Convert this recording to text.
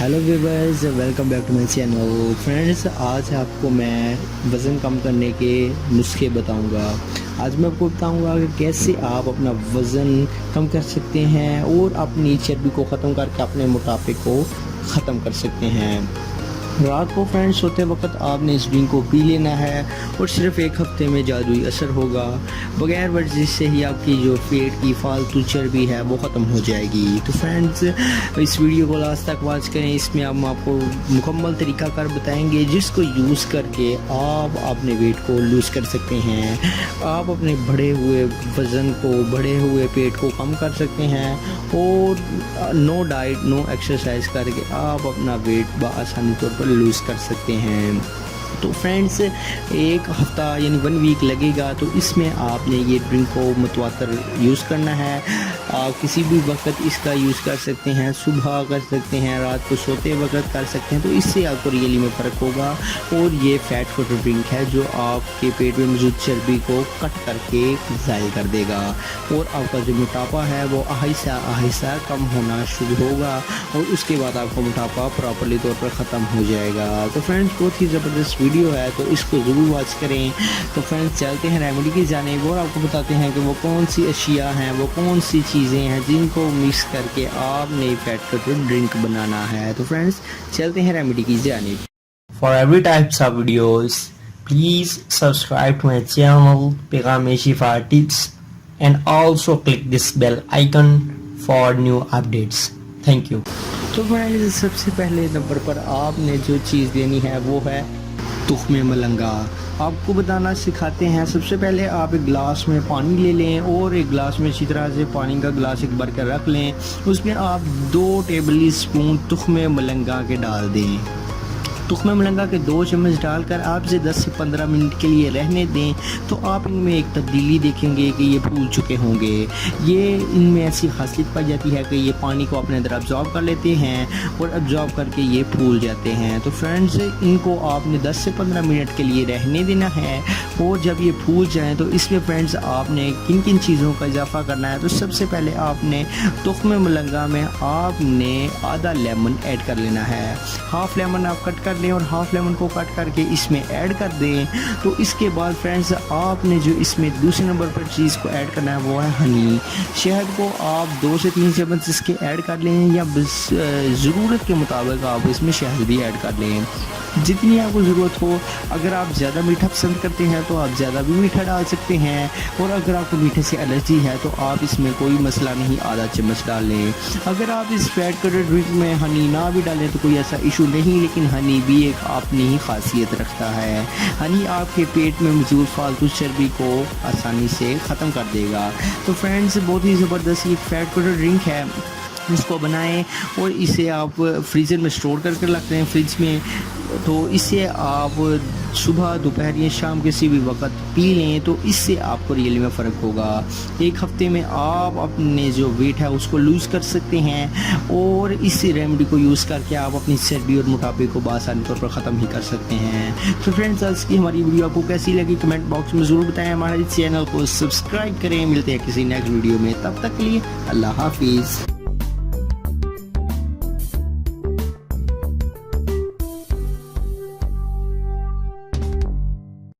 Hello viewers, welcome back to my channel. Friends, आज आपको मैं वज़न कम करने के नुस्खे बताऊंगा। आज मैं आपको बताऊंगा कि कैसे आप अपना वज़न कम कर सकते हैं और अपनी चर्बी को ख़त्म करके अपने मोटापे को ख़त्म कर सकते हैं। रात को फ्रेंड्स सोते वक्त आपने इस ड्रिंक को पी लेना है और सिर्फ एक हफ्ते में जादुई असर होगा। बगैर वर्जिश से ही आपकी जो पेट की फालतू चर्बी है वो ख़त्म हो जाएगी। तो फ्रेंड्स, इस वीडियो को लास्ट तक वॉच करें। इसमें हम आपको मुकम्मल तरीकाकार बताएंगे जिसको यूज़ करके आप अपने वेट को लूज़ कर सकते हैं। आप अपने बढ़े हुए वज़न को, बढ़े हुए पेट को कम कर सकते हैं और नो डाइट नो एक्सरसाइज करके आप अपना वेट बआसानी तौर पर लूज़ कर सकते हैं। तो फ्रेंड्स, एक हफ़्ता यानी 1 वीक लगेगा। तो इसमें आपने ये ड्रिंक को मुतवातर यूज़ करना है। आप किसी भी वक्त इसका यूज़ कर सकते हैं, सुबह कर सकते हैं, रात को सोते वक्त कर सकते हैं। तो इससे आपको रियली में फ़र्क होगा। और ये फैट कटर ड्रिंक है जो आपके पेट में मौजूद चर्बी को कट करके ज़ायल कर देगा और आपका जो मोटापा है वो आहिस्ता आहिस्ता कम होना शुरू होगा और उसके बाद आपका मोटापा प्रॉपर्ली तौर पर ख़त्म हो जाएगा। तो फ्रेंड्स, बहुत ही ज़बरदस्त वीडियो है, तो इसको ज़रूर वॉच करें। तो फ्रेंड्स, चलते हैं रेमेडी की जानिब और आपको बताते हैं कि वो कौन सी अशिया हैं, वो कौन सी चीज़ें हैं जिनको मिक्स करके आपने फैट कटर ड्रिंक बनाना है। तो फ्रेंड्स, चलते हैं रेमेडी की जानिब। For every types of videos, please subscribe to my channel Pegame Shifa Tips and also click this bell icon for new updates. Thank you. तो फ्रेंड्स, सबसे पहले नंबर पर आपने जो चीज़ लेनी है वो है तुख्मे मलंगा। आपको बताना सिखाते हैं। सबसे पहले आप एक गिलास में पानी ले लें और एक गिलास में अच्छी तरह से पानी का गिलास एक भर कर रख लें। उसमें आप 2 टेबल स्पून तुख्मे मलंगा के डाल दें। तुख्मे मलंगा के 2 चम्मच डालकर आप इसे 10 से 15 मिनट के लिए रहने दें। तो आप इनमें एक तब्दीली देखेंगे कि ये फूल चुके होंगे। ये इनमें ऐसी खासियत पाई जाती है कि ये पानी को अपने अंदर अब्जॉर्ब कर लेते हैं और अब्जॉर्ब करके ये फूल जाते हैं। तो फ्रेंड्स, इनको आपने 10 से 15 मिनट के लिए रहने देना है और जब ये फूल जाएँ तो इसमें फ्रेंड्स आपने किन किन चीज़ों का इजाफा करना है। तो सबसे पहले आपने तुख्मे मलंगा में आपने आधा लेमन ऐड कर लेना है। हाफ़ लेमन आप कट कर लें और हाफ लेमन को कट करके इसमें ऐड कर दें। तो इसके बाद फ्रेंड्स, आपने जो इसमें दूसरे नंबर पर चीज़ को ऐड करना है वो है हनी। शहद को आप 2 से 3 चम्मच इसके ऐड कर लें या ज़रूरत के मुताबिक आप इसमें शहद भी ऐड कर लें, जितनी आपको ज़रूरत हो। अगर आप ज़्यादा मीठा पसंद करते हैं तो आप ज़्यादा भी मीठा डाल सकते हैं और अगर आपको मीठे से एलर्जी है तो आप इसमें कोई मसला नहीं, आधा चम्मच डाल लें। अगर आप इस फैट कटर ड्रिंक में हनी ना भी डालें तो कोई ऐसा इशू नहीं, लेकिन हनी भी एक अपनी ही खासियत रखता है। हनी आपके पेट में मौजूद फालतू चर्बी को आसानी से ख़त्म कर देगा। तो फ्रेंड्स, बहुत ही ज़बरदस्त ये फैट कटर ड्रिंक है। इसको बनाएं और इसे आप फ्रीज़र में स्टोर करके रखते हैं फ्रिज में। तो इसे आप सुबह, दोपहर या शाम किसी भी वक्त पी लें तो इससे आपको रियल में फ़र्क होगा। एक हफ्ते में आप अपने जो वेट है उसको लूज़ कर सकते हैं और इस रेमेडी को यूज़ करके आप अपनी चर्बी और मोटापे को आसानी तौर पर ख़त्म ही कर सकते हैं। तो फ्रेंड्स, आज की हमारी वीडियो आपको कैसी लगी कमेंट बॉक्स में ज़रूर बताएं। हमारे चैनल को सब्सक्राइब करें। मिलते हैं किसी नेक्स्ट वीडियो में, तब तक के लिए अल्लाह हाफिज़।